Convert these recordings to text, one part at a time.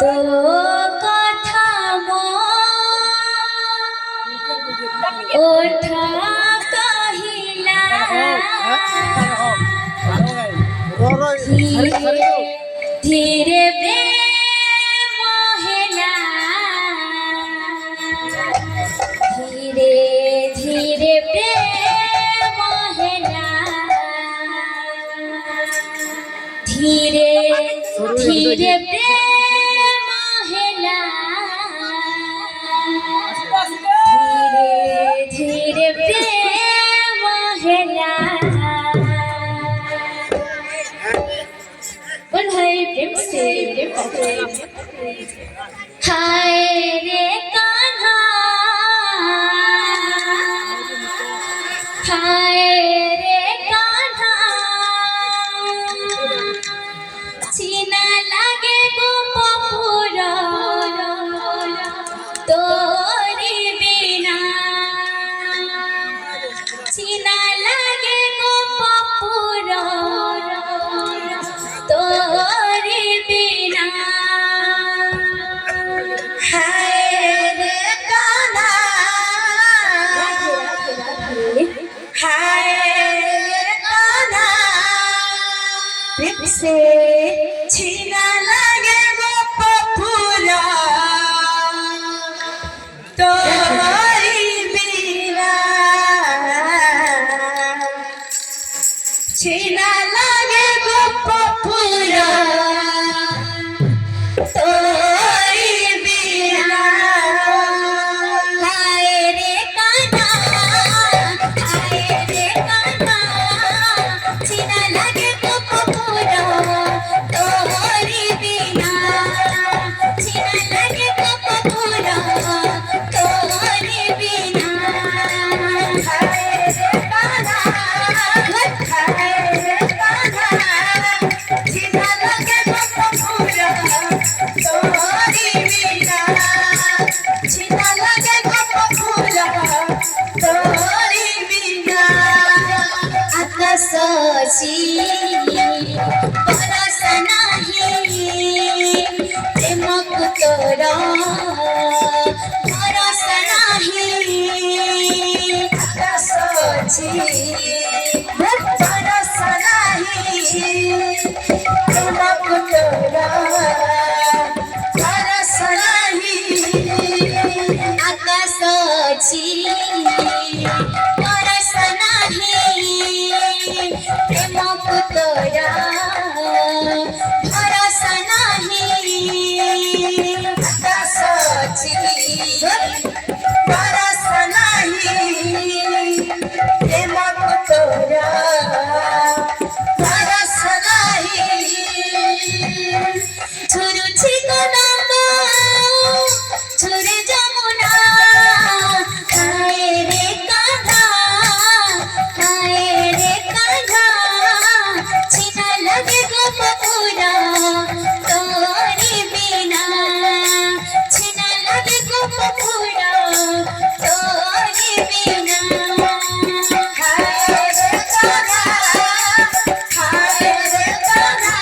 তো কথা ওঠা কহিলা ধীরে ধীরে প্রেম হেলা ধীরে ধীরে প্রেম হেলা ধীরে ধীরে প্রেম হেলা ধীরে ধীরে প্রেম হেলা बोल हाय प्रेम से हाय रे कान्हा हाय रे कान्हा सीना लागे गो पपुरा तोरी बिना सीना लागे गो पपुरा तोरी बिना हाय रे कान्हा हाय रे कान्हा प्रेम से छीना लगे वो पपुरा तोरी बिना छीना लगे वो पपुरा तोरी बिना हाय रे कान्हा हाय रे कान्हा छीना लगे वो पपुरा तोरी बिना छीना लगे वो पपुरा तोरी बिना हाय रे कान्हा हाय रे कान्हा छीना लगे वो पपुरा तोरी बिना छीना लगे वो पपुरा तोरी बिना आकाशची बरस नाही प्रेमक तोरा बरस नाही आकाशची बरस नाही प्रेमक तोरा बरस नाही आकाशची बरस नाही प्रेमक तोरा बरस नाही आकाशची बरस नाही प्रेमक तोरा बरस नाही झुरुची कोनामा झुरे जमुना हाय रे कान्हा हाय रे कान्हा छीना लगे गो पपुरा तोरी बिना छीना लगे गो पपुरा तोरी बिना हाय रे कान्हा हाय रे कान्हा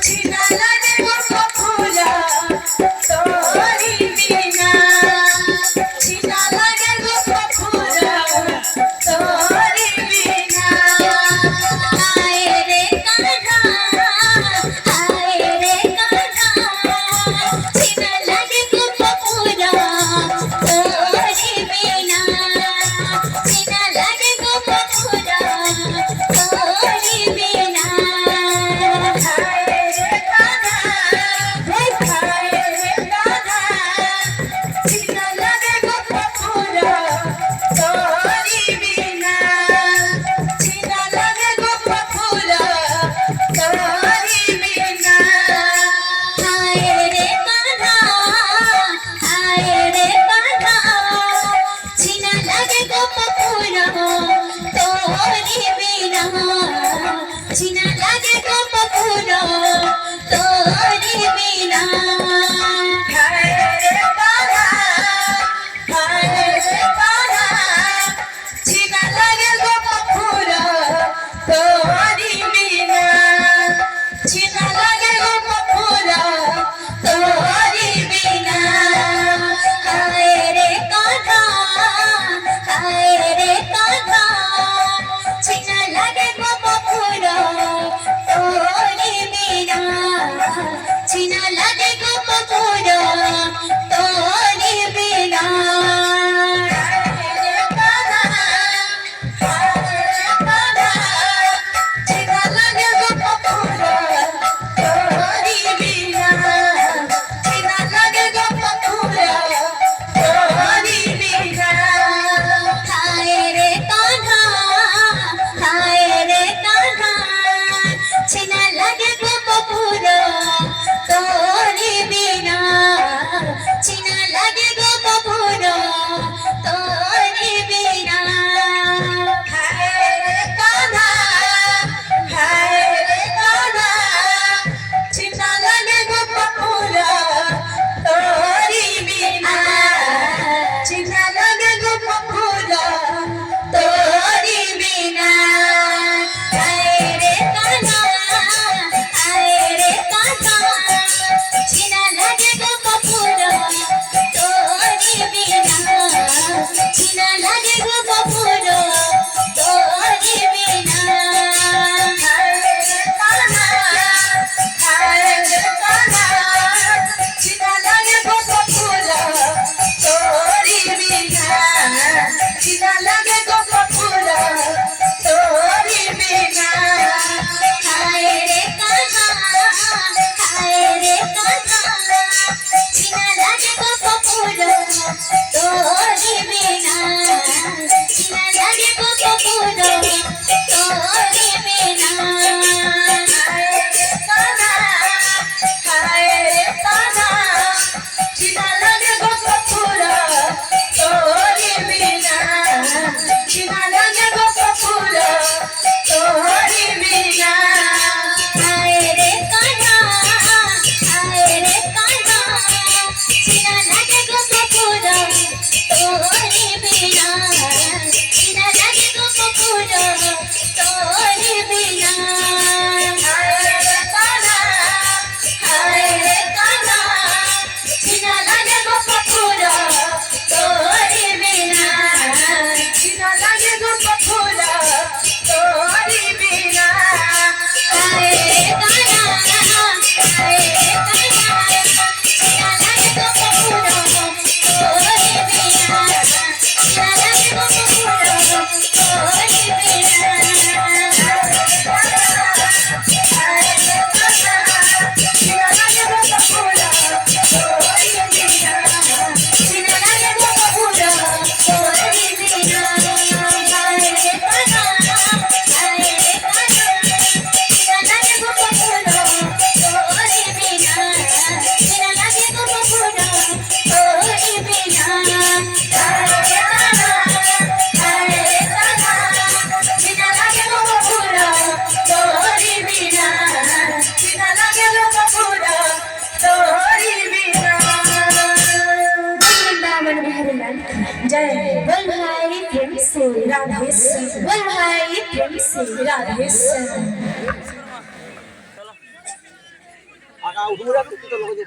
छीना लगे गो पपुरा तोरी बिना छीना लगे गो पपुरा तोरी बिना हाय रे कान्हा हाय रे कान्हा छीना लगे गो पपुरा तोरी बिना छीना लगे गो पपुरा तोरी बिना हाय रे कान्हा हाय रे कान्हा छीना लगे गो पपुरा तोरी बिना छीना लगे गो पपुरा तोरी बिना हाय रे कान्हा हाय रे कान्हा छीना लगे गो पपुरा तोरी बिना छीना लगे गो पपुरा तोरी बिना हाय रे कान्हा हाय रे कान्हा छीना लगे गो पपुरा तोरी बिना छीना लगे गो पपुरा सीना लगे गो कपूरा तोरी बिना हाय रे कान्हा सीना लागे गो कपूर तोरी बिना सीना लागे गो कपूर तोरी बिना हाय रे कान्हा सीना लगे गो कपूरा तोरी बिना सीना लगे गो कपूरा तोरी बिना हाय रे कान्हा सीना लागे गो कपूर तोरी बिना सीना लागे गो कपूर तोरी बिना हाय रे कान्हा सीना लगे गो कपूरा तोरी बिना सीना लगे गो कपूरा तोरी बिना हाय रे कान्हा सीना लागे गो कपूर तोरी बिना सीना लागे गो कपूर तोरी बिना जय बोल भाई प्रेम से राधेश्याम बोल भाई प्रेम से राधेश्याम আগা উঠুরা তো লগে